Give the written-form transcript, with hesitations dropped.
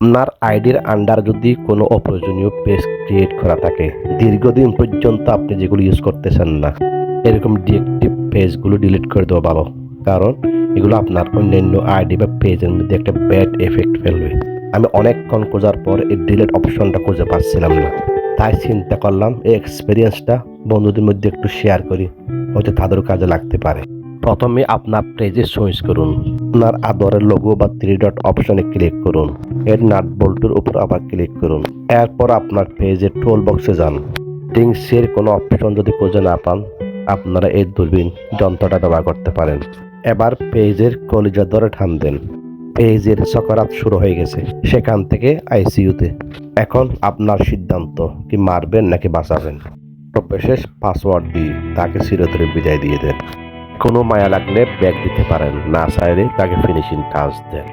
আপনার আইডির আন্ডার যদি কোনো অপ্রয়োজনীয় পেজ ক্রিয়েট করা থাকে, দীর্ঘদিন পর্যন্ত আপনি যেগুলো ইউজ করতেছেন না, এরকম ডিএক্টিভ পেজগুলো ডিলিট করে দেওয়া ভালো। কারণ এগুলো আপনার অন্যান্য আইডি বা পেজের মধ্যে একটা ব্যাড এফেক্ট ফেলবে। আমি অনেকক্ষণ খোঁজার পর এই ডিলিট অপশনটা খুঁজে পাচ্ছিলাম না, তাই চিন্তা করলাম এই এক্সপিরিয়েন্সটা বন্ধুদের মধ্যে একটু শেয়ার করি, হয়তো তাদেরও কাজে লাগতে পারে। প্রথমে আপনার পেজে সুইচ করুন, আপনার আদরের লোগো বা 3 ডট অপশনে ক্লিক করুন, এর নাট বল্টুর উপর আবার ক্লিক করুন। এরপর আপনার পেজের টুল বক্সে যান। সেটিংসের কোনো অপশন যদি খুঁজে না পান, আপনারা এই দূরবীন যন্ত্রটা ব্যবহার করতে পারেন। এবার পেজের কলিজা ধরে টান দেন। পেজের সকারাত শুরু হয়ে গেছে, সেখান থেকে আইসিইউতে। এখন আপনার সিদ্ধান্ত, কি মারবেন নাকি বাঁচাবেন। সর্বশেষ পাসওয়ার্ড দিয়ে তাকে চিরতরে বিদায় দিয়ে দেন। কোনো মায়া লাগলে ব্যাগ দিতে পারেন, না চাইলে তাকে ফিনিশিং টাচ দেন।